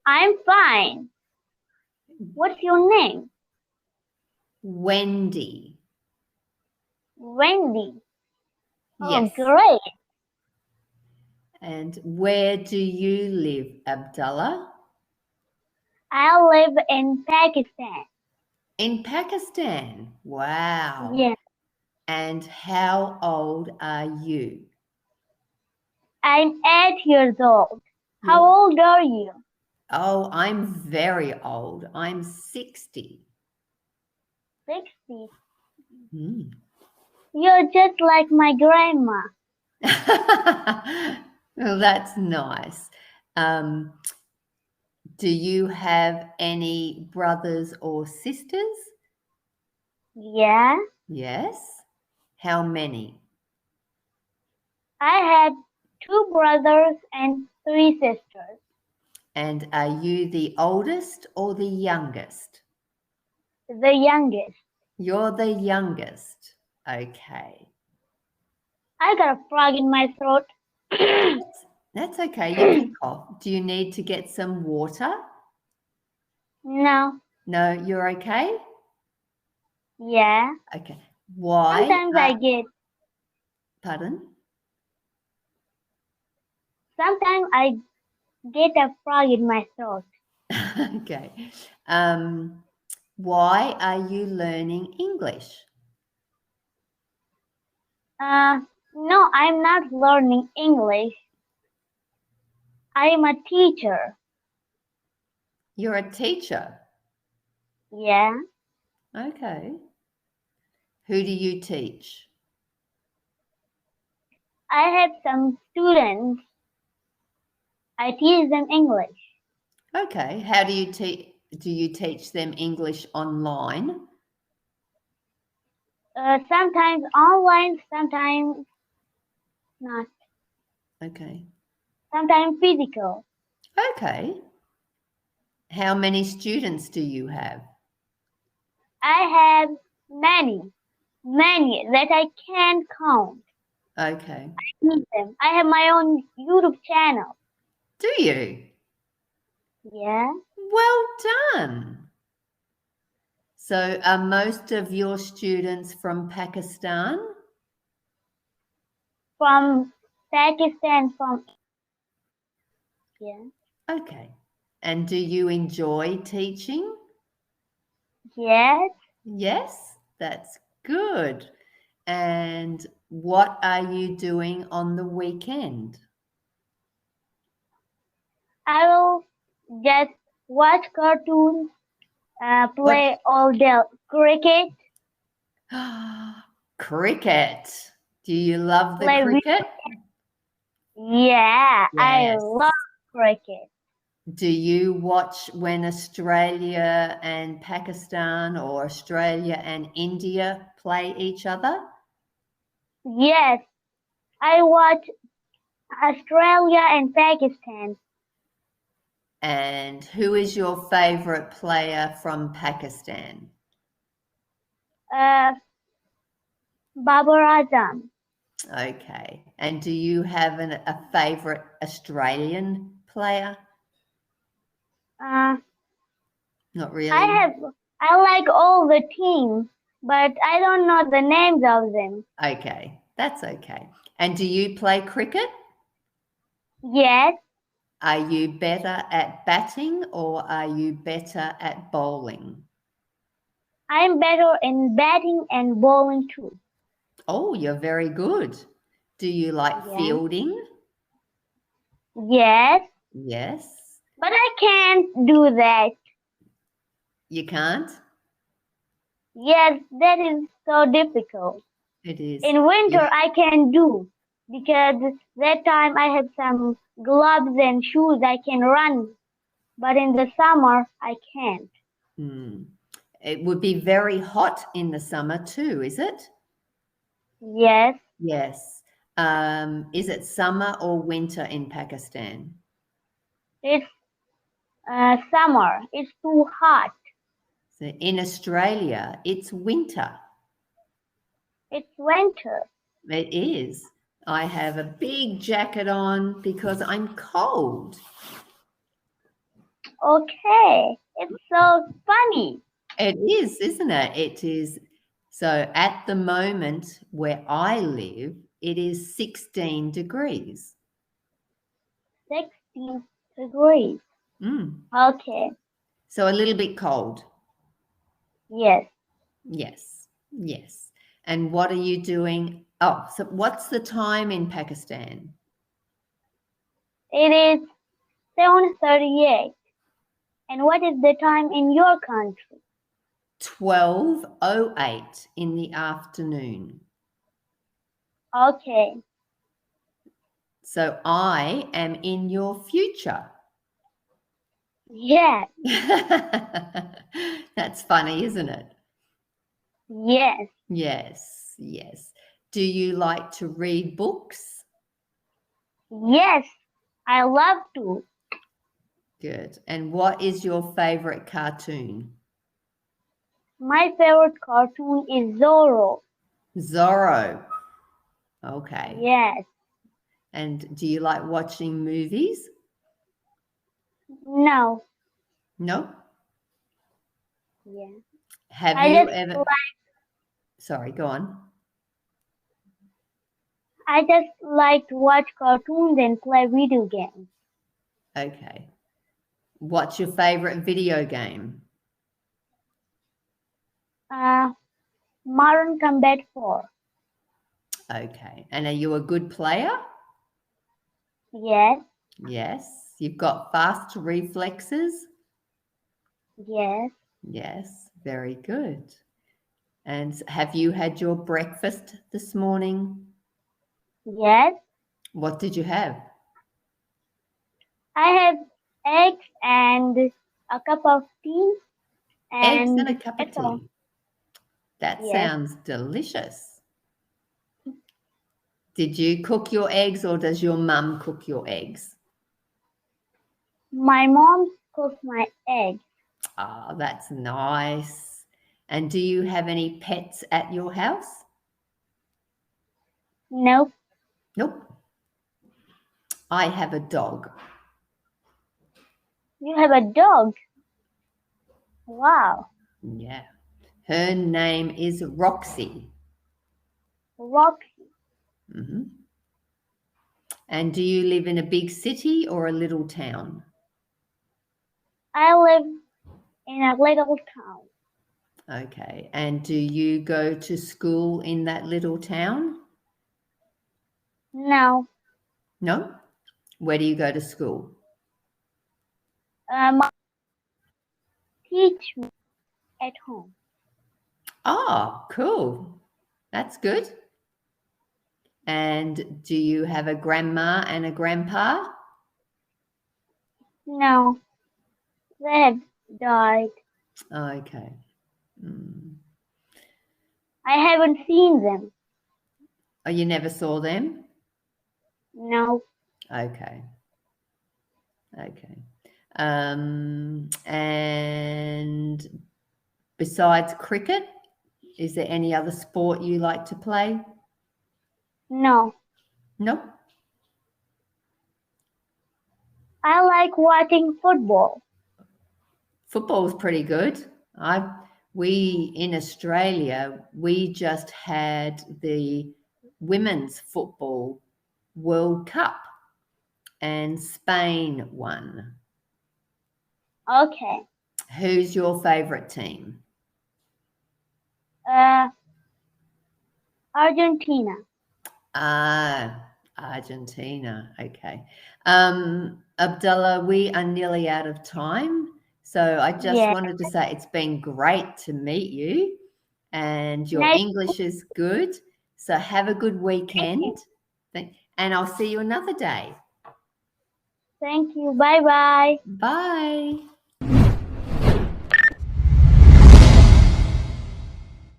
I'm fine. What's your name? Wendy. Wendy. Oh, Yes. great. And where do you live, Abdullah? I live in Pakistan. In Pakistan. Wow. Yes, And how old are you? I'm 8 years old. How You're, old are you? oh, I'm very old. I'm 60. 60. Hmm. You're just like my grandma. Well, that's nice. Um, do you have any brothers or sisters? Yeah, Yes. How many? I have 2 brothers and 3 sisters. And are you the oldest or the youngest? The youngest. You're the youngest. Okay. I got a frog in my throat. That's okay. You can cough. Do you need to get some water? No, No, you're okay? yeah. Okay. Why? Sometimes I get, Pardon? sometimes I get a frog in my throat. Okay. Why are you learning English? Uh, no, I'm not learning English. I am a teacher. You're a teacher. Yeah. Okay. Who do you teach? I have some students. I teach them English. Okay. How do you teach? Do you teach them English online? Sometimes online, sometimes not. Okay. Sometimes physical. Okay. How many students do you have? I have many that I can't count. Okay. Teach them. I have my own YouTube channel. Do you? Yeah. Well done. So are most of your students from Pakistan? From Pakistan, from yeah. Okay. And do you enjoy teaching? Yes. Yes, that's good. And what are you doing on the weekend? I will just watch cartoons, What? play all day cricket, Cricket. Do you love the play with. cricket? Yeah, I Yes. love cricket. Do you watch when Australia and Pakistan or Australia and India play each other? Yes, I watch Australia and Pakistan. And who is your favorite player from Pakistan? Uh, Babar Azam. Okay. And do you have a favorite Australian player? Uh, Not I really. have I like all the teams, but I don't know the names of them. Okay. That's okay. And do you play cricket? Yes, Are you better at batting or are you better at bowling? I'm better in batting and bowling too. Oh, you're very good. Do you like Yeah. fielding? Yes, Yes. but I can't do that. You can't? Yes, that is so difficult. It is. In winter, You, I can do because that time I have some gloves and shoes I can run, but in the summer I can't. hmm. It would be very hot in the summer too, is it? Yes, Yes. Is it summer or winter in Pakistan? it's summer. It's too hot. So in Australia, it's winter. It's winter. It is. I have a big jacket on because I'm cold. Okay, it's so funny. It is, isn't it? It is. So at the moment where I live, it is 16 degrees. 16 degrees. Mm. Okay, So a little bit cold. yes. Yes, yes. And what are you doing? Oh, so what's the time in Pakistan? It is 7:38. And what is the time in your country? 12:08 in the afternoon. Okay, So I am in your future. yes, That's funny, isn't it? yes, Yes, yes. Do you like to read books? yes, I love to. Good. And what is your favorite cartoon? My favorite cartoon is Zorro. Zorro. Okay. Yes, And do you like watching movies? no, No. yeah. Have I you just ever? like, Sorry, go on. I just like to watch cartoons and play video games. Okay. What's your favorite video game? Uh, Modern Combat 4. Okay. And are you a good player? Yes, Yes. You've got fast reflexes? yes, Yes. Very good. And have you had your breakfast this morning? yes. What did you have? I have eggs and a cup of tea, Eggs and and a cup of that's all. tea. That Yes, sounds delicious. Did you cook your eggs or does your mum cook your eggs? my mom cooked my eggs. Ah, that's nice. And do you have any pets at your house? Nope, Nope. I have a dog. you have a dog. Wow, Yeah. Her name is Roxy. Rock. Hmm. And do you live in a big city or a little town? I live in a little town. Okay. And do you go to school in that little town? Now, No? Where do you go to school? my teach me at home. Oh, cool. That's good. And do you have a grandma and a grandpa? No, they have died. Okay. Mm. I haven't seen them. Oh, you never saw them? No, Okay. Okay. And besides cricket, is there any other sport you like to play? no. Nope. I like watching football. Football's pretty good. We in Australia, we just had the Women's Football World Cup and Spain won. Okay. Who's your favourite team? Uh, Argentina. Ah, Argentina. Okay. Abdullah, we are nearly out of time. So I just Yeah. wanted to say it's been great to meet you and your Nice. English is good. So have a good weekend. And I'll see you another day. Thank you. Bye bye. Bye.